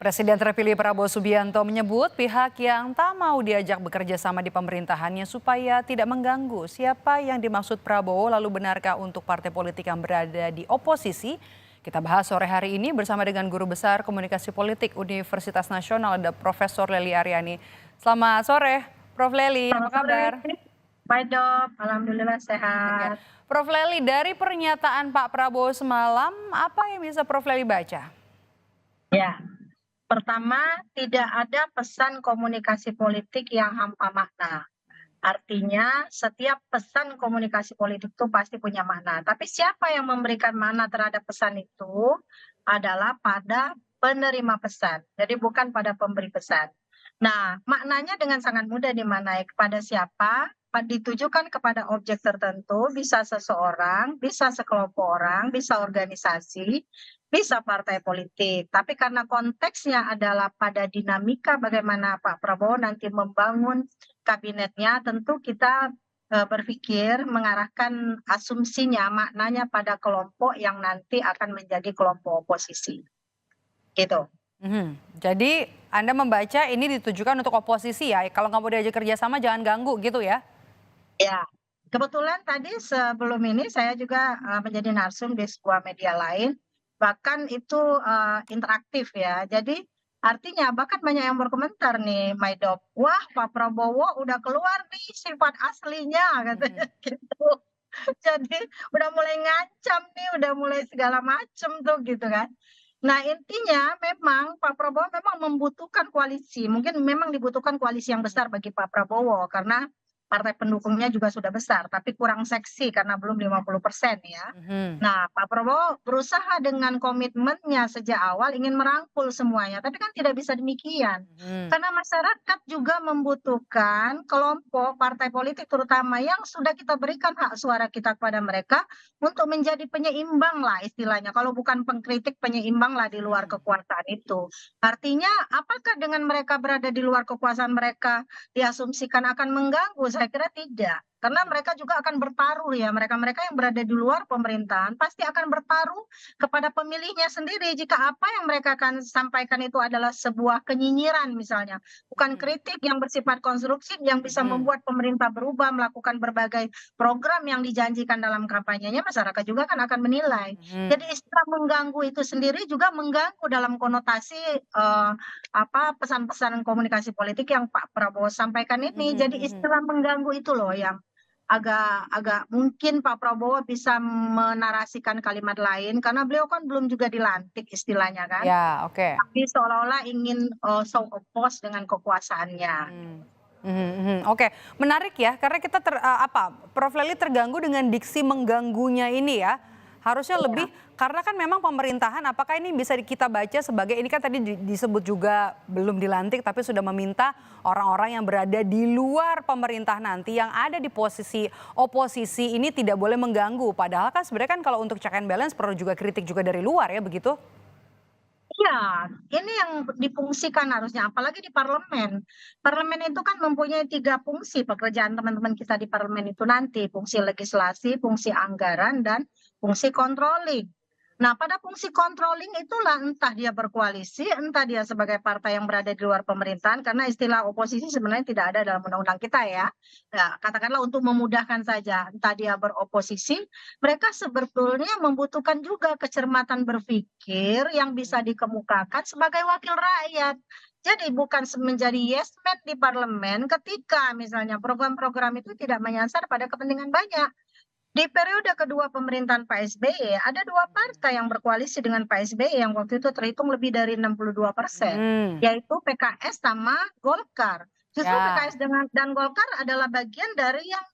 Presiden terpilih Prabowo Subianto menyebut pihak yang tak mau diajak bekerja sama di pemerintahannya supaya tidak mengganggu. Siapa yang dimaksud Prabowo, lalu benarkah untuk partai politik yang berada di oposisi? Kita bahas sore hari ini bersama dengan Guru Besar Komunikasi Politik Universitas Nasional, ada Profesor Lely Aryani. Selamat sore, Prof. Lely, apa Selamat sore, kabar? baik Dok, alhamdulillah Oke. sehat. Prof. Lely, dari pernyataan Pak Prabowo semalam, apa yang bisa Prof. Lely baca? Ya, pertama tidak ada pesan komunikasi politik yang hampa makna. Artinya setiap pesan komunikasi politik itu pasti punya makna. Tapi siapa yang memberikan makna terhadap pesan itu adalah pada penerima pesan. Jadi bukan pada pemberi pesan. Nah, maknanya dengan sangat mudah dimaknai kepada siapa, ditujukan kepada objek tertentu, bisa seseorang, bisa sekelompok orang, bisa organisasi, bisa partai politik. Tapi karena konteksnya adalah pada dinamika bagaimana Pak Prabowo nanti membangun kabinetnya, tentu kita berpikir mengarahkan asumsinya, maknanya pada kelompok yang nanti akan menjadi kelompok oposisi. Gitu. Jadi Anda membaca ini ditujukan untuk oposisi ya, kalau nggak mau diajak kerjasama jangan ganggu gitu ya? Ya, kebetulan tadi sebelum ini saya juga menjadi narsum di sebuah media lain, bahkan itu interaktif ya. Jadi artinya bahkan banyak yang berkomentar nih, Maidop, wah Pak Prabowo udah keluar nih sifat aslinya katanya Mhm. gitu. Jadi udah mulai ngancam nih, udah mulai segala macem tuh gitu kan. Nah intinya memang Pak Prabowo memang membutuhkan koalisi, mungkin memang dibutuhkan koalisi yang besar bagi Pak Prabowo karena partai pendukungnya juga sudah besar, tapi kurang seksi karena belum 50% ya. Mhm. Nah, Pak Prabowo berusaha dengan komitmennya sejak awal ingin merangkul semuanya, tapi kan tidak bisa demikian. Mhm. Karena masyarakat juga membutuhkan kelompok partai politik terutama yang sudah kita berikan hak suara kita kepada mereka untuk menjadi penyeimbang lah istilahnya. Kalau bukan pengkritik, penyeimbang lah di luar Mhm. kekuasaan itu. Artinya apakah dengan mereka berada di luar kekuasaan mereka diasumsikan akan mengganggu? Saya kira tidak. Karena mereka juga akan bertaruh ya, mereka-mereka yang berada di luar pemerintahan pasti akan bertaruh kepada pemilihnya sendiri jika apa yang mereka akan sampaikan itu adalah sebuah kenyinyiran misalnya, bukan Mhm. kritik yang bersifat konstruksi yang bisa Mhm. membuat pemerintah berubah melakukan berbagai program yang dijanjikan dalam kampanyenya, masyarakat juga kan akan menilai. Jadi Mhm. istilah mengganggu itu sendiri juga mengganggu dalam konotasi pesan-pesan komunikasi politik yang Pak Prabowo sampaikan ini. Mhm. Jadi Mhm. istilah mengganggu itu loh yang agak agak mungkin Pak Prabowo bisa menarasikan kalimat lain karena beliau kan belum juga dilantik istilahnya kan, Ya, oke. tapi seolah-olah ingin, show oppose dengan kekuasaannya. Mhm. Mhm. Mhm. Oke, menarik ya karena kita Prof. Lely terganggu dengan diksi mengganggunya ini ya. Harusnya Iya, lebih karena kan memang pemerintahan apakah ini bisa kita baca sebagai ini kan tadi disebut juga belum dilantik tapi sudah meminta orang-orang yang berada di luar pemerintah nanti yang ada di posisi oposisi ini tidak boleh mengganggu. Padahal kan sebenarnya kan kalau untuk check and balance perlu juga kritik juga dari luar ya begitu? iya, ini yang difungsikan harusnya apalagi di parlemen. Parlemen itu kan mempunyai 3 fungsi pekerjaan teman-teman kita di parlemen itu nanti, fungsi legislasi, fungsi anggaran, dan fungsi controlling. Nah, pada fungsi controlling itulah entah dia berkoalisi, entah dia sebagai partai yang berada di luar pemerintahan, karena istilah oposisi sebenarnya tidak ada dalam undang-undang kita ya. Ya, katakanlah untuk memudahkan saja, entah dia beroposisi, mereka sebetulnya membutuhkan juga kecermatan berpikir yang bisa dikemukakan sebagai wakil rakyat. Jadi bukan menjadi yes man di parlemen ketika misalnya program-program itu tidak menyasar pada kepentingan banyak. Di periode kedua pemerintahan Pak SBY, ada 2 partai yang berkoalisi dengan Pak SBY yang waktu itu terhitung lebih dari 62%, Hmm. yaitu PKS sama Golkar. Justru Ya. PKS dan Golkar adalah bagian dari yang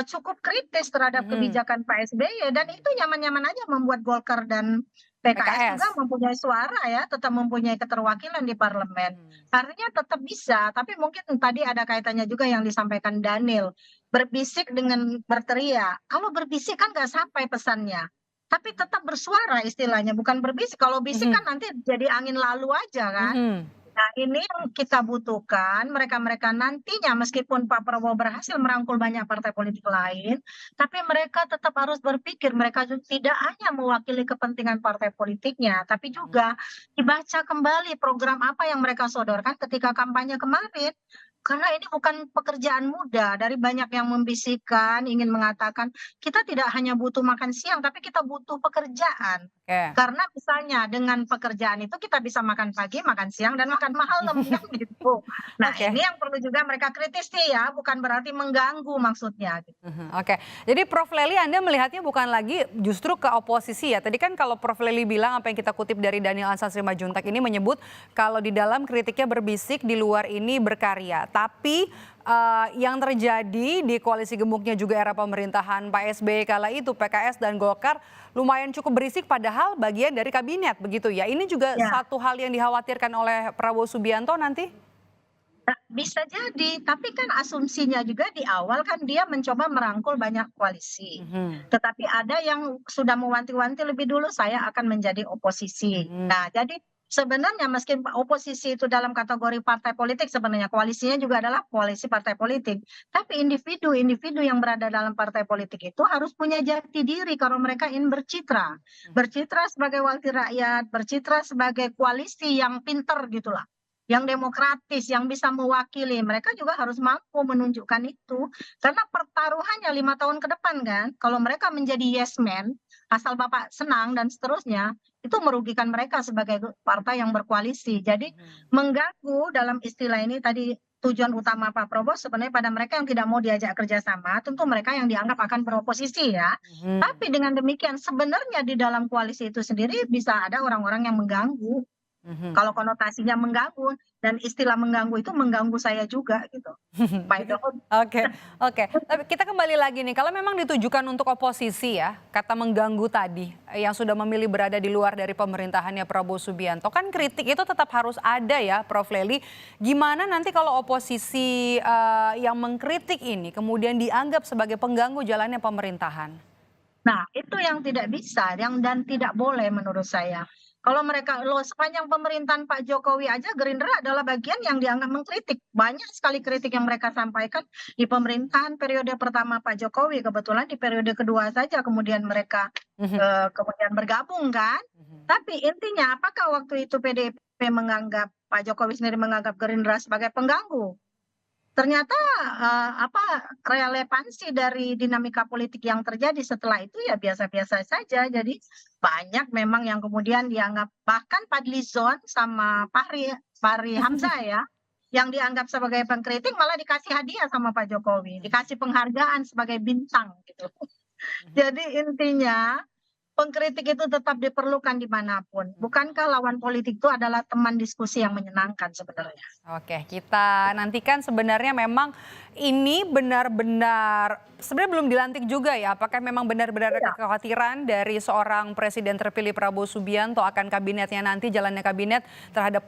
cukup kritis terhadap Mhm. kebijakan Pak SBY dan itu nyaman-nyaman aja membuat Golkar dan PKS juga PKS. mempunyai suara ya, tetap mempunyai keterwakilan di parlemen. Mhm. Artinya tetap bisa, tapi mungkin tadi ada kaitannya juga yang disampaikan Daniel. Berbisik dengan berteriak, kalau berbisik kan nggak sampai pesannya, tapi tetap bersuara istilahnya, bukan berbisik, kalau bisik kan Mhm. nanti jadi angin lalu aja kan. Mhm. Nah, ini yang kita butuhkan, mereka-mereka nantinya meskipun Pak Prabowo berhasil merangkul banyak partai politik lain, tapi mereka tetap harus berpikir mereka tidak hanya mewakili kepentingan partai politiknya, tapi juga dibaca kembali program apa yang mereka sodorkan ketika kampanye kemarin. Karena ini bukan pekerjaan mudah, dari banyak yang membisikkan, ingin mengatakan, kita tidak hanya butuh makan siang, tapi kita butuh pekerjaan. Oke. Karena misalnya dengan pekerjaan itu kita bisa makan pagi, makan siang, dan makan malam kan gitu. Nah Oke. ini yang perlu juga mereka kritisi ya, bukan berarti mengganggu maksudnya gitu. Oke, jadi Prof. Lely Anda melihatnya bukan lagi justru ke oposisi ya. Tadi kan kalau Prof. Lely bilang apa yang kita kutip dari Daniel Ansar Simanjuntak ini menyebut kalau di dalam kritiknya berbisik, di luar ini berkarya. Tapi yang terjadi di koalisi gemuknya juga era pemerintahan Pak SBY kala itu PKS dan Golkar lumayan cukup berisik padahal bagian dari kabinet begitu ya. Ini juga Ya, satu hal yang dikhawatirkan oleh Prabowo Subianto nanti? nah, bisa jadi, tapi kan asumsinya juga di awal kan dia mencoba merangkul banyak koalisi. Mhm, Tetapi ada yang sudah mewanti-wanti lebih dulu saya akan menjadi oposisi. mhm, Nah, jadi sebenarnya meski oposisi itu dalam kategori partai politik, sebenarnya koalisinya juga adalah koalisi partai politik. Tapi individu-individu yang berada dalam partai politik itu harus punya jati diri kalau mereka ingin bercitra. Bercitra sebagai wakil rakyat, bercitra sebagai koalisi yang pinter gitulah, yang demokratis, yang bisa mewakili, mereka juga harus mampu menunjukkan itu. Karena pertaruhannya 5 tahun ke depan kan, kalau mereka menjadi yes man, asal Bapak senang dan seterusnya, itu merugikan mereka sebagai partai yang berkoalisi. Jadi mhm, mengganggu dalam istilah ini tadi tujuan utama Pak Prabowo sebenarnya pada mereka yang tidak mau diajak kerjasama, tentu mereka yang dianggap akan beroposisi ya. mhm, Tapi dengan demikian sebenarnya di dalam koalisi itu sendiri bisa ada orang-orang yang mengganggu. mhm. Kalau konotasinya mengganggu, dan istilah mengganggu itu mengganggu saya juga gitu, Pak Edohut. Oke, oke. Tapi kita kembali lagi nih, kalau memang ditujukan untuk oposisi ya, kata mengganggu tadi, yang sudah memilih berada di luar dari pemerintahannya Prabowo Subianto, kan kritik itu tetap harus ada ya, Prof. Lely. Gimana nanti kalau oposisi yang mengkritik ini kemudian dianggap sebagai pengganggu jalannya pemerintahan? Nah, itu yang tidak bisa, yang dan tidak boleh menurut saya. Kalau mereka loh sepanjang pemerintahan Pak Jokowi aja Gerindra adalah bagian yang dianggap mengkritik. Banyak sekali kritik yang mereka sampaikan di pemerintahan periode pertama Pak Jokowi. Kebetulan di periode kedua saja kemudian mereka Mhm, kemudian bergabung kan. mhm, Tapi intinya apakah waktu itu PDIP menganggap Pak Jokowi sendiri menganggap Gerindra sebagai pengganggu? Ternyata, apa, relevansi dari dinamika politik yang terjadi setelah itu ya biasa-biasa saja. Jadi banyak memang yang kemudian dianggap bahkan Fadlizon sama Fahri Hamzah ya, yang dianggap sebagai pengkritik malah dikasih hadiah sama Pak Jokowi, dikasih penghargaan sebagai bintang gitu. mhm. Jadi intinya pengkritik itu tetap diperlukan dimanapun. Bukankah lawan politik itu adalah teman diskusi yang menyenangkan sebenarnya? Oke, kita nantikan sebenarnya memang ini benar-benar sebenarnya belum dilantik juga ya. Apakah memang benar-benar ada Iya, kekhawatiran dari seorang presiden terpilih Prabowo Subianto akan kabinetnya nanti jalannya kabinet terhadap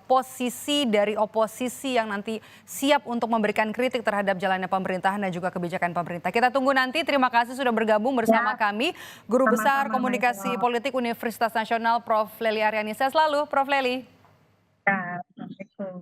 posisi dari oposisi yang nanti siap untuk memberikan kritik terhadap jalannya pemerintahan dan juga kebijakan pemerintah. Kita tunggu nanti. Terima kasih sudah bergabung bersama ya, kami, Guru Besar sama-sama Komunikasi Maidot. Politik Universitas Nasional Prof. Lely Aryani. Sehat selalu, Prof. Lely. Ya, begitu.